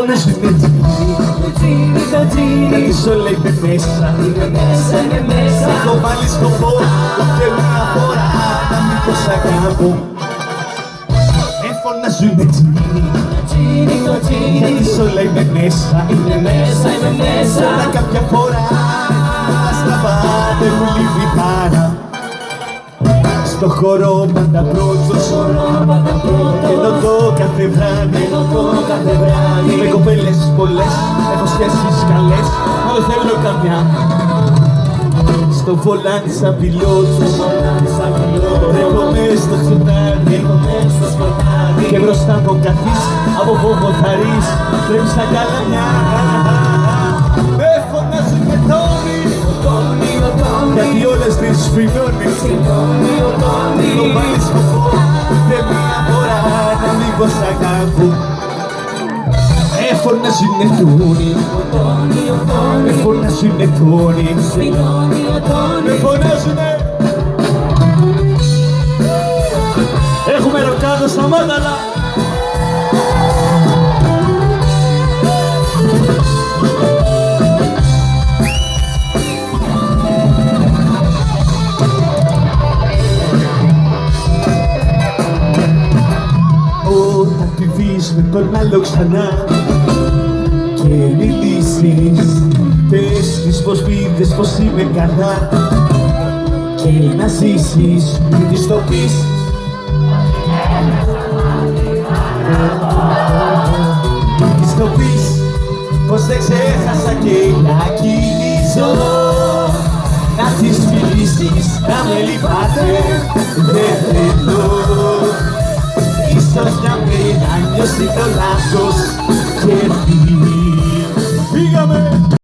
φωνάζουνε τζίνι, γιατί σ' όλα είμαι μέσα. Έχω βάλει σκοπό ούτε μια φορά να μην πως αγαπώ. Φωνάζουνε τζίνι, γιατί σ' όλα είμαι μέσα. Όλα κάποια φορά τα στραβάτε μου λείπει πάρα. Στο χώρο πάντα πρώτος, ενώ το κάθε βράδυ με κοπέλες πολλές, έχω σχέσεις καλές, μόνο θέλω καμιά. Στο βολάνι σαν πιλότος, τρέχομαι στο ξωτάρι και μπροστά μου καθείς, από φόβο θαρείς, πρέπει σαν καλαμιά. Με φωνάζουν με τόνι, γιατί όλες τις σφινώνει. Το βάλεις σκοπό, δε μια φορά να μην πως αγαπώ. Με φωνάζουνε τόνι, με φωνάζουνε τόνι, με φωνάζουνε. Έχουμε ροκάδο στα μάταλα. Όταν τη δεις με τον άλλο ξανά και μιλήσεις, πες της πως πήδες πως είμαι καλά και να ζήσεις, μην της το πεις. Της το πεις πως δεν ξέχασα και να κυλίζω, να της μιλήσεις, να με λυπάται, δεν θέλω